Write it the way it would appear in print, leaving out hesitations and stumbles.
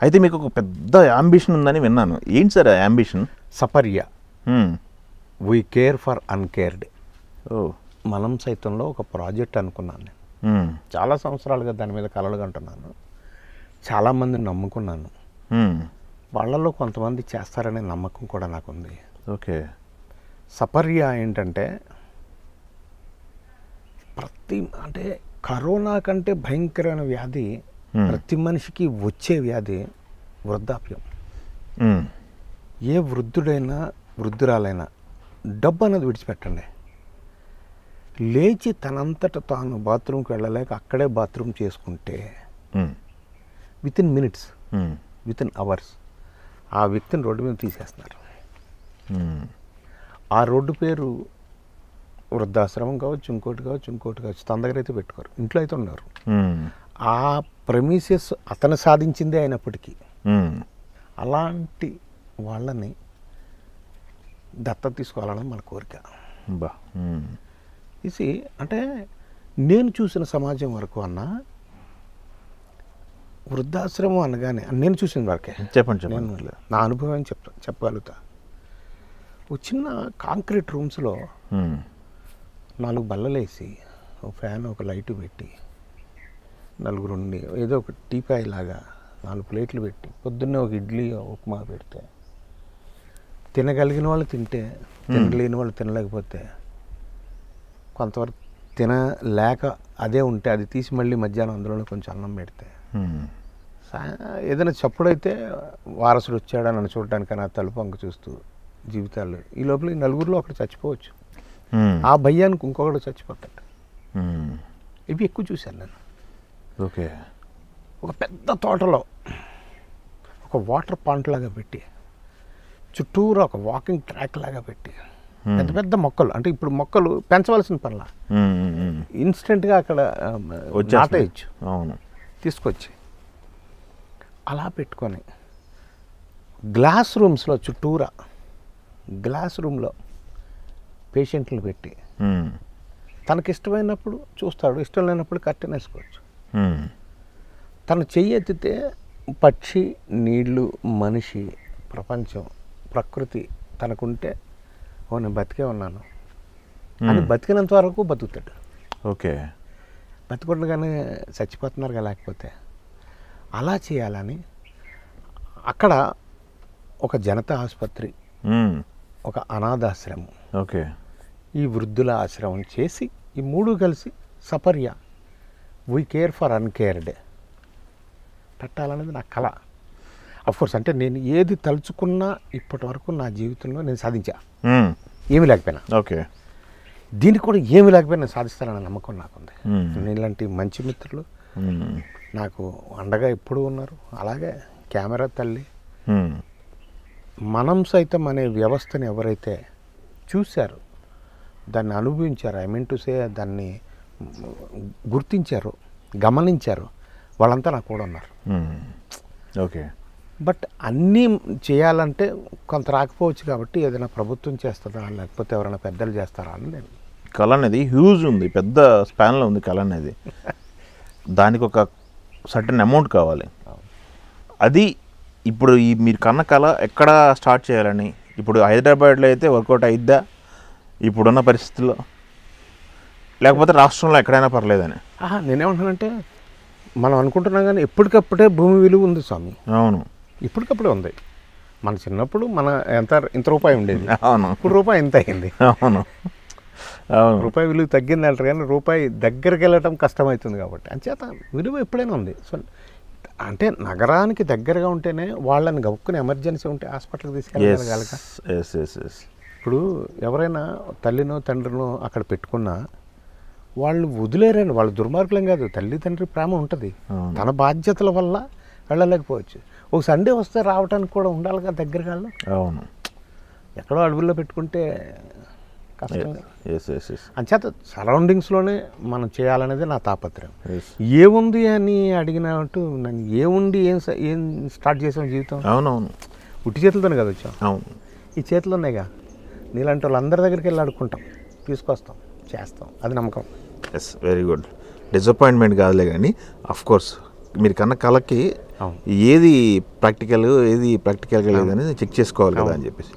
అయితే మీకు ఒక పెద్ద యాంబిషన్ ఉందని విన్నాను. ఏంటి సార్ ఆ ambition? Saparya, we care for uncared. మనం సైతంలో ఒక ప్రాజెక్ట్ అనుకున్నాను నేను. చాలా సంవత్సరాలుగా దాని మీద కలలు కంటున్నాను. చాలామందిని నమ్ముకున్నాను. వాళ్ళల్లో కొంతమంది చేస్తారనే నమ్మకం కూడా నాకుంది. ఓకే. సపర్య ఏంటంటే అంటే కరోనా కంటే భయంకరమైన వ్యాధి ప్రతి మనిషికి వచ్చే వ్యాధి వృద్ధాప్యం. ఏ వృద్ధుడైనా వృద్ధురాలైనా డబ్బు అనేది విడిచిపెట్టండి. లేచి తనంతట తాను బాత్రూమ్కి వెళ్ళలేక అక్కడే బాత్రూమ్ చేసుకుంటే వితిన్ మినిట్స్, వితిన్ అవర్స్ ఆ వ్యక్తిని రోడ్డు మీద తీసేస్తున్నారు. ఆ రోడ్డు పేరు వృద్ధాశ్రమం కావచ్చు, ఇంకోటి కావచ్చు. తన దగ్గర అయితే పెట్టుకోరు, ఇంట్లో అయితే ఉన్నారు. ఆ ప్రెమిసెస్ అతను సాధించిందే అయినప్పటికీ అలాంటి వాళ్ళని దత్తత తీసుకోవాలని మన కోరిక. ఇది అంటే నేను చూసిన సమాజం వరకు అన్న వృద్ధాశ్రమం అనగానే నేను చూసిన వరకే చెప్పండి. నా అనుభవం చెప్పగలుగుతా. ఒక చిన్న కాంక్రీట్ రూమ్స్లో 4 బల్లలేసి ఒక ఫ్యాన్, ఒక లైటు పెట్టి, నలుగురు ఉండి ఏదో ఒక టీపాయ్ లాగా 4 ప్లేట్లు పెట్టి పొద్దున్నే ఒక ఇడ్లీ ఉప్మా పెడితే తినగలిగిన వాళ్ళు తింటే, తినలేని వాళ్ళు తినలేకపోతే, కొంతవరకు తినలేక అదే ఉంటే అది తీసి మళ్ళీ మధ్యాహ్నం అందులో కొంచెం అన్నం పెడితే, ఏదైనా చప్పుడైతే వారసుడు వచ్చాడని నన్ను చూడటానికి నా తలుపు అంక చూస్తూ జీవితాలు ఈ లోపల ఈ నలుగురిలో ఒకటి చచ్చిపోవచ్చు. ఆ భయానికి ఇంకొకటి చచ్చిపోతాడు. ఇవి ఎక్కువ చూశాను నేను. ఓకే. ఒక పెద్ద తోటలో ఒక వాటర్ పాయింట్ లాగా పెట్టి, చుట్టూరు ఒక వాకింగ్ ట్రాక్ లాగా పెట్టి, పెద్ద పెద్ద మొక్కలు, అంటే ఇప్పుడు మొక్కలు పెంచవలసిన పనిలా ఇన్స్టెంట్గా అక్కడ నాటేయచ్చు. అవును, తీసుకొచ్చి అలా పెట్టుకొని గ్లాస్ రూమ్స్లో చుట్టూరా గ్లాస్ రూమ్లో పేషెంట్లు పెట్టి తనకి ఇష్టమైనప్పుడు చూస్తాడు, ఇష్టం లేనప్పుడు కర్టెన్ వేసుకోవచ్చు. తను చెయ్యి ఎత్తితే పక్షి, నీళ్లు, మనిషి, ప్రపంచం, ప్రకృతి తనకుంటే ఓ నేను బతికే ఉన్నాను అని బతికినంత వరకు బతుకుతాడు. ఓకే. బతికుండగానే చచ్చిపోతున్నారు లేకపోతే అలా చేయాలని అక్కడ ఒక జనతా ఆసుపత్రి, ఒక అనాథాశ్రమం, ఓకే, ఈ వృద్ధుల ఆశ్రమం చేసి ఈ 3 కలిసి సపర్య, వీ కేర్ ఫర్ అన్కేర్డ్ పెట్టాలనేది నా కళ. అఫ్కోర్స్ అంటే నేను ఏది తలుచుకున్నా ఇప్పటి వరకు నా జీవితంలో నేను సాధించా, ఏమీ లేకపోయినా. ఓకే. దీనికి కూడా ఏమీ లేకపోయినా నేను సాధిస్తానన్న నమ్మకం నాకుంది. ఇలాంటి మంచి మిత్రులు నాకు అండగా ఎప్పుడూ ఉన్నారు. అలాగే కెమెరా తల్లి, మనం సైతం అనే వ్యవస్థని ఎవరైతే చూశారో, దాన్ని అనుభవించారో, ఐ మీన్ టు సే దాన్ని గుర్తించారో, గమనించారో, వాళ్ళంతా నాకు కూడా ఉన్నారు. ఓకే. బట్ అన్నీ చేయాలంటే కొంత రాకపోవచ్చు కాబట్టి ఏదైనా ప్రభుత్వం చేస్తుందా లేకపోతే ఎవరైనా పెద్దలు చేస్తారా అని నేను. కళ అనేది హ్యూజ్ ఉంది, పెద్ద స్పాన్లో ఉంది కళ అనేది. దానికి ఒక సర్టన్ అమౌంట్ కావాలి. అది ఇప్పుడు ఈ మీరు కన్న కళ ఎక్కడ స్టార్ట్ చేయాలని, ఇప్పుడు హైదరాబాద్లో అయితే వర్కౌట్ అయిద్దా ఇప్పుడున్న పరిస్థితుల్లో, లేకపోతే రాష్ట్రంలో ఎక్కడైనా పర్లేదని? నేనేమంటానంటే మనం అనుకుంటున్నాం కానీ ఎప్పటికప్పుడే భూమి విలువ ఉంది స్వామి. అవును, ఇప్పటికప్పుడే ఉంది. మన చిన్నప్పుడు మన ఇంత రూపాయి ఉండేది. అవును. ఇప్పుడు రూపాయి ఇంత అయింది. అవును, అవును. రూపాయి విలువ తగ్గింది అంటారు కానీ రూపాయి దగ్గరికి వెళ్ళటం కష్టమవుతుంది కాబట్టి అంచేత విలువ ఎప్పుడైనా ఉంది. సో అంటే నగరానికి దగ్గరగా ఉంటేనే వాళ్ళని గబుక్కుని ఎమర్జెన్సీ ఉంటే హాస్పిటల్కి తీసుకెళ్ళగలక. ఇప్పుడు ఎవరైనా తల్లినో తండ్రినో అక్కడ పెట్టుకున్నా వాళ్ళు వదిలేరండి, వాళ్ళు దుర్మార్గులేం కాదు. తల్లి తండ్రి ప్రేమ ఉంటుంది, తన బాధ్యతల వల్ల వెళ్ళలేకపోవచ్చు. ఒక సండే వస్తే రావడానికి కూడా ఉండాలిగా దగ్గరగా. అవును, ఎక్కడో అడవుల్లో పెట్టుకుంటే కష్టంగా. అంచేత సరౌండింగ్స్లోనే మనం చేయాలనేది నా తాపత్రయం. ఏముంది అని అడిగినట్టు నన్ను ఏముండి ఏం స్టార్ట్ చేసాం జీవితం? అవునవును, ఉట్టి చేతులతోనే కదా వచ్చాం. అవును, ఈ చేతులు ఉన్నాయిగా, నీలాంటి వాళ్ళందరి దగ్గరికి వెళ్ళి ఆడుకుంటాం, తీసుకొస్తాం, చేస్తాం, అది నమ్మకం. Yes, very good. డిసప్పాయింట్మెంట్ కాదులే కానీ అఫ్కోర్స్ మీరు కన్న కళకి అవును. ఏది ప్రాక్టికల్ ఏది ప్రాక్టికల్గా లేదని చెక్ చేసుకోవాలి కదా అని చెప్పేసి